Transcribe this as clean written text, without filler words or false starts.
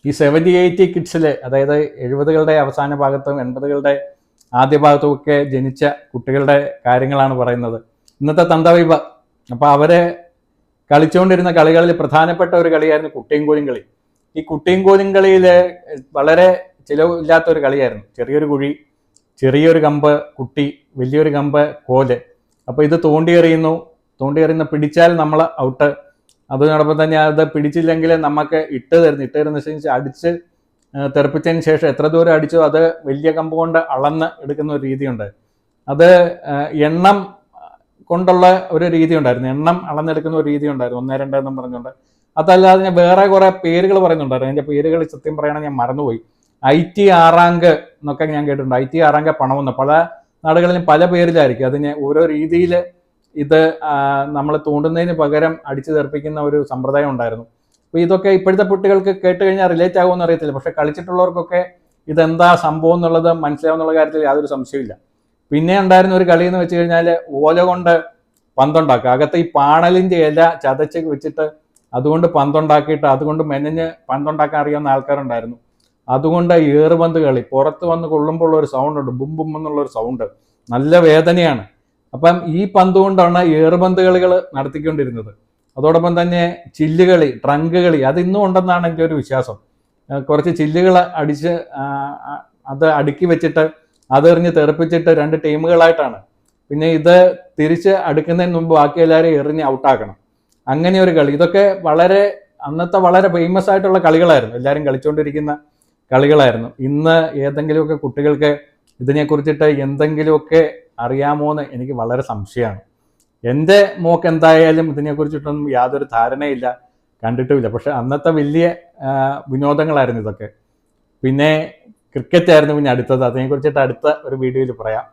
ഈ 70-80 കിഡ്സിൽ, അതായത് 70കളുടെ അവസാന ഭാഗത്തും 80കളുടെ ആദ്യ ഭാഗത്തും ഒക്കെ ജനിച്ച കുട്ടികളുടെ കാര്യങ്ങളാണ് പറയുന്നത്. ഇന്നത്തെ തന്തവൈബ. അപ്പോൾ അവരെ കളിച്ചുകൊണ്ടിരുന്ന കളികളിൽ പ്രധാനപ്പെട്ട ഒരു കളിയായിരുന്നു കുട്ടിയും കോലും കളി. ഈ കുട്ടിയും കോലും കളിയിൽ വളരെ ചിലവില്ലാത്ത ഒരു കളിയായിരുന്നു. ചെറിയൊരു കുഴി, ചെറിയൊരു കമ്പ് കുട്ടി, വലിയൊരു കമ്പ് കോല്. അപ്പോൾ ഇത് തോണ്ടിയെറിയുന്ന പിടിച്ചാൽ നമ്മൾ ഔട്ട്. അതിനോടൊപ്പം തന്നെ അത് പിടിച്ചില്ലെങ്കിൽ നമുക്ക് ഇട്ട് തരുന്ന അടിച്ച് തെറിപ്പിച്ചതിന് ശേഷം എത്ര ദൂരം അടിച്ചോ അത് വലിയ കമ്പ് കൊണ്ട് അളന്ന് എടുക്കുന്ന ഒരു രീതിയുണ്ട്. അത് എണ്ണം കൊണ്ടുള്ള ഒരു രീതി ഉണ്ടായിരുന്നു, എണ്ണം അളന്നെടുക്കുന്ന ഒരു രീതി ഉണ്ടായിരുന്നു, 1, 2 എന്നും പറഞ്ഞുകൊണ്ട്. അതല്ലാതെ ഞാൻ വേറെ കുറെ പേരുകൾ പറയുന്നുണ്ടായിരുന്നു. അതിൻ്റെ പേരുകൾ സത്യം പറയണമെങ്കിൽ ഞാൻ മറന്നുപോയി. IT ആറാങ്ക് എന്നൊക്കെ ഞാൻ കേട്ടിട്ടുണ്ട്. IT ആറാങ്ക് പണമെന്ന് പല നാടുകളിലും പല പേരിലായിരിക്കും. അതിന് ഓരോ രീതിയിൽ ഇത് നമ്മൾ തൂണ്ടുന്നതിന് പകരം അടിച്ചു തെറിപ്പിക്കുന്ന ഒരു സമ്പ്രദായം ഉണ്ടായിരുന്നു. അപ്പോൾ ഇതൊക്കെ ഇപ്പോഴത്തെ കുട്ടികൾക്ക് കേട്ട് കഴിഞ്ഞാൽ റിലേറ്റ് ആകുമെന്ന് അറിയത്തില്ല. പക്ഷെ കളിച്ചിട്ടുള്ളവർക്കൊക്കെ ഇതെന്താ സംഭവം എന്നുള്ളത് മനസ്സിലാവുന്നുള്ള കാര്യത്തിൽ യാതൊരു സംശയമില്ല. പിന്നെ ഉണ്ടായിരുന്ന ഒരു കളി എന്ന് വെച്ച് കഴിഞ്ഞാൽ ഓല കൊണ്ട് പന്തുണ്ടാക്കുക. അകത്ത് ഈ പാണലിൻ്റെ ഇല ചതച്ച് വെച്ചിട്ട് അതുകൊണ്ട് പന്തുണ്ടാക്കിയിട്ട് അതുകൊണ്ട് മെനഞ്ഞ് പന്തുണ്ടാക്കാൻ അറിയാവുന്ന ആൾക്കാരുണ്ടായിരുന്നു. അതുകൊണ്ട് ഏറുപന്ത് കളി, പുറത്ത് വന്ന് കൊള്ളുമ്പോൾ ഒരു സൗണ്ട് ഉണ്ട്, ബും ബും എന്നുള്ളൊരു സൗണ്ട്, നല്ല വേദനയാണ്. അപ്പം ഈ പന്ത് കൊണ്ടാണ് ഏറുപന്ത് കളികൾ നടത്തിക്കൊണ്ടിരുന്നത്. അതോടൊപ്പം തന്നെ ചില്ലുകളി, ട്രങ്ക് കളി, അത് ഇന്നും ഉണ്ടെന്നാണ് എൻ്റെ ഒരു വിശ്വാസം. കുറച്ച് ചില്ലുകൾ അടിച്ച് അത് അടുക്കി വെച്ചിട്ട് അതെറിഞ്ഞ് തെറിപ്പിച്ചിട്ട് 2 ടീമുകളായിട്ടാണ്. പിന്നെ ഇത് തിരിച്ച് അടുക്കുന്നതിന് മുമ്പ് ബാക്കി എല്ലാവരും എറിഞ്ഞ് ഔട്ടാക്കണം. അങ്ങനെ ഒരു കളി. ഇതൊക്കെ അന്നത്തെ വളരെ ഫേമസ് ആയിട്ടുള്ള കളികളായിരുന്നു, എല്ലാവരും കളിച്ചുകൊണ്ടിരിക്കുന്ന കളികളായിരുന്നു. ഇന്ന് ഏതെങ്കിലുമൊക്കെ കുട്ടികൾക്ക് ഇതിനെക്കുറിച്ചിട്ട് എന്തെങ്കിലുമൊക്കെ അറിയാമോ എന്ന് എനിക്ക് വളരെ സംശയമാണ്. എൻ്റെ മോക്ക് എന്തായാലും ഇതിനെക്കുറിച്ചിട്ടൊന്നും യാതൊരു ധാരണയില്ല, കണ്ടിട്ടുമില്ല. പക്ഷെ അന്നത്തെ വലിയ വിനോദങ്ങളായിരുന്നു ഇതൊക്കെ. പിന്നെ ക്രിക്കറ്റ് ആയിരുന്നു പിന്നെ അടുത്തത്. അതിനെക്കുറിച്ചിട്ട് അടുത്ത ഒരു വീഡിയോയിൽ പറയാം.